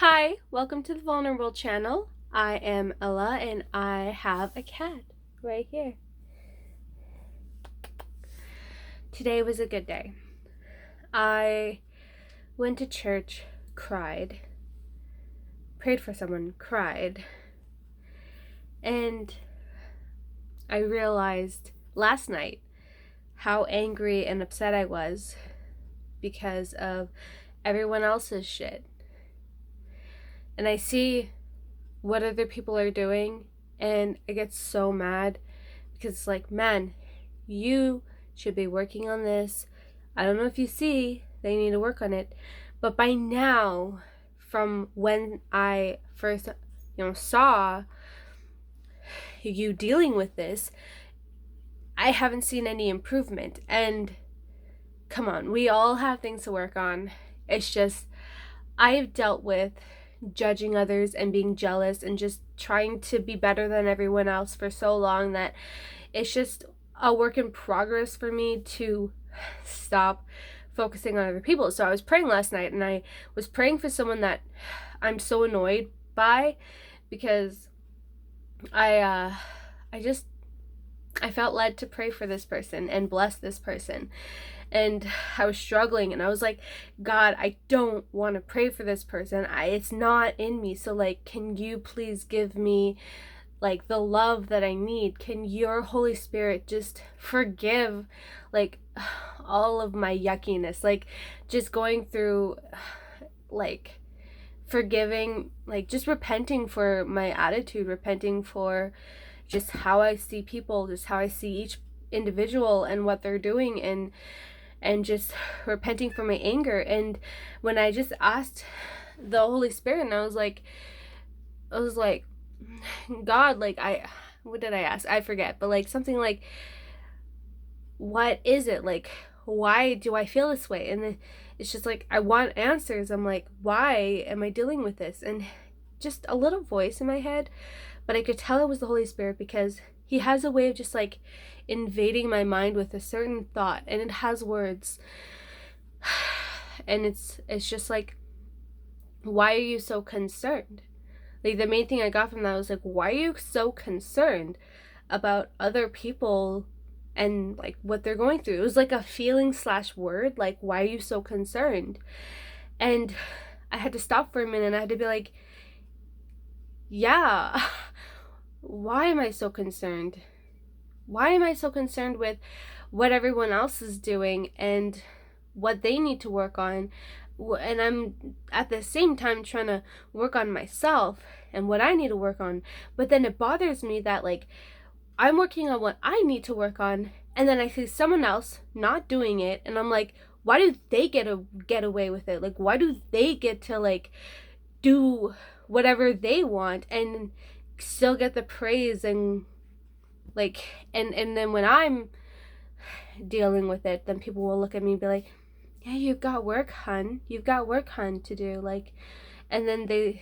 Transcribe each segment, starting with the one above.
Hi, welcome to the Vulnerable Channel. I am Ella and I have a cat right here. Today was a good day. I went to church, cried, prayed for someone, cried, and I realized last night how angry and upset I was because of everyone else's shit. And I see what other people are doing and I get so mad because it's like, man, you should be working on this. I don't know if you see they need to work on it, but by now, from when I first, saw you dealing with this, I haven't seen any improvement. And come on, we all have things to work on. It's just, I have dealt with judging others and being jealous and just trying to be better than everyone else for so long that it's just a work in progress for me to stop focusing on other people. So I was praying last night and I was praying for someone that I'm so annoyed by because I felt led to pray for this person and bless this person. And I was struggling and I was like, God, I don't want to pray for this person. It's not in me. So like, can you please give me like the love that I need? Can your Holy Spirit just forgive like all of my yuckiness? Like just going through like forgiving, like just repenting for my attitude, repenting for just how I see people, just how I see each individual and what they're doing, and just repenting for my anger. And when I just asked the Holy Spirit and I was like God, like what did I ask? I forget, but like something like, what is it? Like, why do I feel this way? And then it's just like, I want answers. I'm like, why am I dealing with this? And just a little voice in my head, but I could tell it was the Holy Spirit because he has a way of just like invading my mind with a certain thought, and it has words. And it's just like, why are you so concerned? Like the main thing I got from that was like, why are you so concerned about other people and like what they're going through? It was like a feeling / word, like, why are you so concerned? And I had to stop for a minute and I had to be like, yeah, why am I so concerned? Why am I so concerned with what everyone else is doing and what they need to work on? And I'm at the same time trying to work on myself and what I need to work on. But then it bothers me that like I'm working on what I need to work on, and then I see someone else not doing it, and I'm like, why do they get away with it? Like, why do they get to like do whatever they want and still get the praise? And like, and then when I'm dealing with it, then people will look at me and be like, yeah, you've got work, hun. You've got work, hun, to do. Like, and then they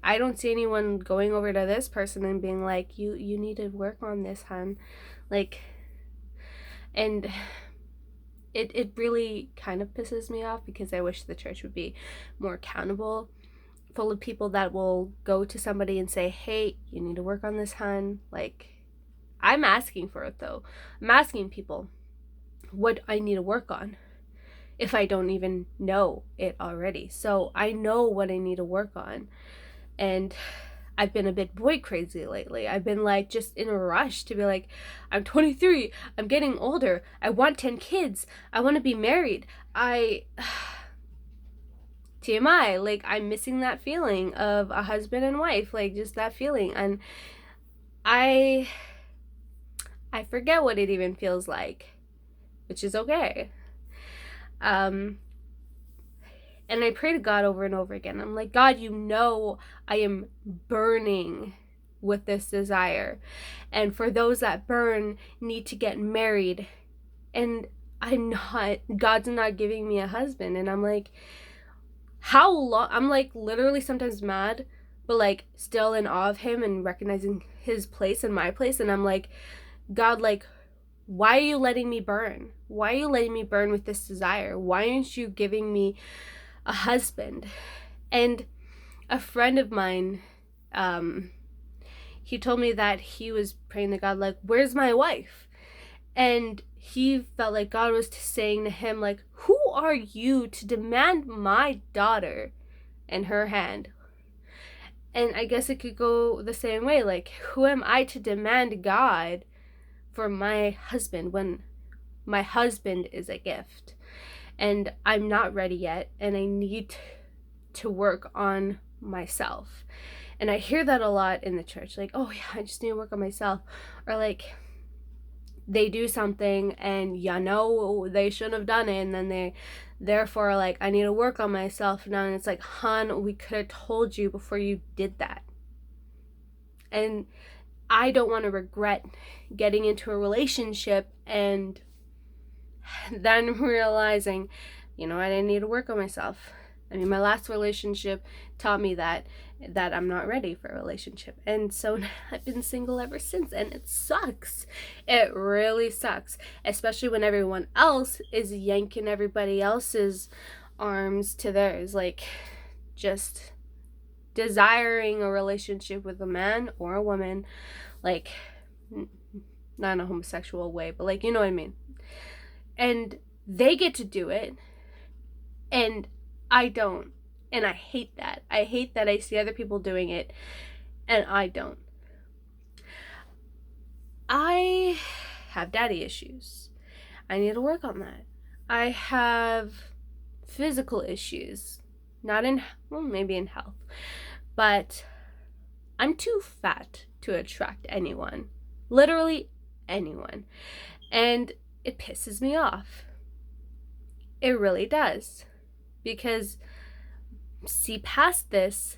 I don't see anyone going over to this person and being like, you need to work on this, hun. Like, and it really kind of pisses me off because I wish the church would be more accountable, full of people that will go to somebody and say, hey, you need to work on this, hun. Like, I'm asking for it though. I'm asking people what I need to work on if I don't even know it already. So I know what I need to work on. And I've been a bit boy crazy lately. I've been like just in a rush to be like, I'm 23, I'm getting older, I want 10 kids, I want to be married. TMI, like I'm missing that feeling of a husband and wife, like just that feeling. And I forget what it even feels like, which is okay. And I pray to God over and over again. I'm like, God, you know I am burning with this desire. And for those that burn need to get married. And God's not giving me a husband. And I'm like, how long? I'm like literally sometimes mad, but like still in awe of him and recognizing his place and my place. And I'm like, God, like, why are you letting me burn? Why are you letting me burn with this desire? Why aren't you giving me a husband? And a friend of mine, he told me that he was praying to God, like, where's my wife? And he felt like God was saying to him, like, who are you to demand my daughter in her hand? And I guess it could go the same way. Like, who am I to demand God for my husband when my husband is a gift? And I'm not ready yet, and I need to work on myself. And I hear that a lot in the church, like, oh yeah, I just need to work on myself. Or like, they do something and they shouldn't have done it, and then they therefore like, I need to work on myself now. And it's like, hon, we could have told you before you did that. And I don't want to regret getting into a relationship and then realizing, I didn't need to work on myself. I mean, my last relationship taught me that I'm not ready for a relationship. And so I've been single ever since, and it sucks. It really sucks, especially when everyone else is yanking everybody else's arms to theirs, like just desiring a relationship with a man or a woman, like not in a homosexual way, but like, you know what I mean? And they get to do it, and I don't. And I hate that. I hate that I see other people doing it, and I don't. I have daddy issues. I need to work on that. I have physical issues. Maybe in health. But I'm too fat to attract anyone. Literally anyone. And it pisses me off. It really does. Because, see, past this,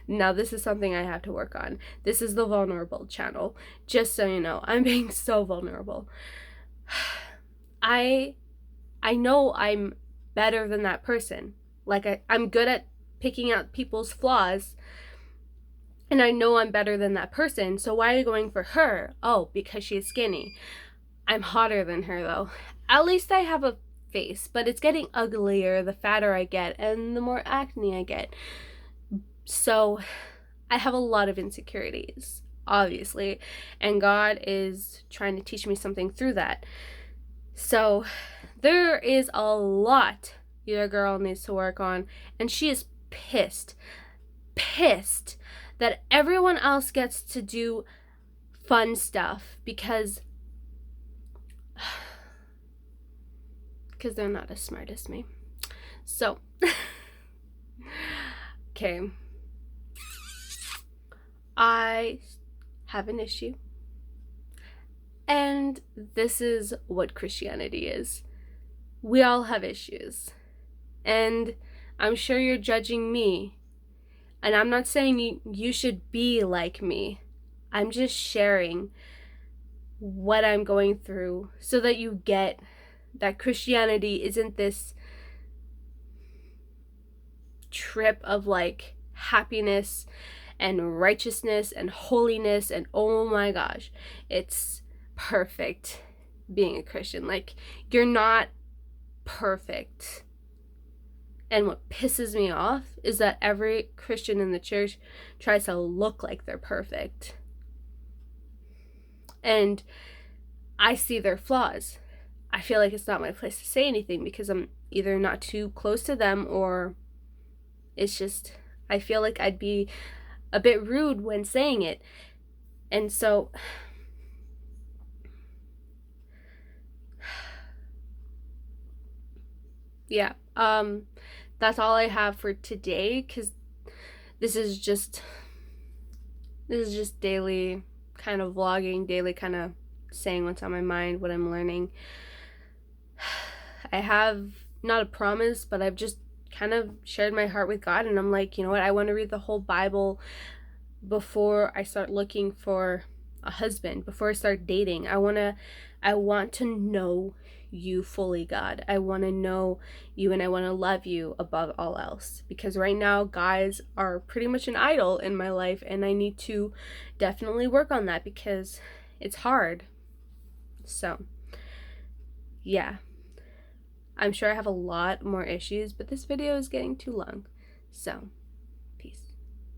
now this is something I have to work on. This is the vulnerable channel. Just so you know, I'm being so vulnerable. I know I'm better than that person. Like, I'm good at picking out people's flaws, and I know I'm better than that person. So why are you going for her? Oh, because she's skinny. I'm hotter than her, though. At least I have a face, but it's getting uglier the fatter I get and the more acne I get. So I have a lot of insecurities, obviously, and God is trying to teach me something through that. So there is a lot your girl needs to work on, and she is pissed that everyone else gets to do fun stuff because they're not as smart as me. So, okay. I have an issue. And this is what Christianity is. We all have issues. And I'm sure you're judging me. And I'm not saying you should be like me. I'm just sharing what I'm going through so that you get that Christianity isn't this trip of like happiness and righteousness and holiness and oh my gosh, it's perfect being a Christian. Like, you're not perfect. And what pisses me off is that every Christian in the church tries to look like they're perfect. And I see their flaws. I feel like it's not my place to say anything because I'm either not too close to them, or it's just, I feel like I'd be a bit rude when saying it. And so yeah, that's all I have for today, because this is just daily kind of vlogging, daily kind of saying what's on my mind, what I'm learning. I have not a promise, but I've just kind of shared my heart with God, and I'm like, you know what, I want to read the whole Bible before I start looking for a husband, before I start dating. I want to know you fully, God. I want to know you, and I want to love you above all else, because right now guys are pretty much an idol in my life, and I need to definitely work on that because it's hard. So yeah, I'm sure I have a lot more issues, but this video is getting too long. So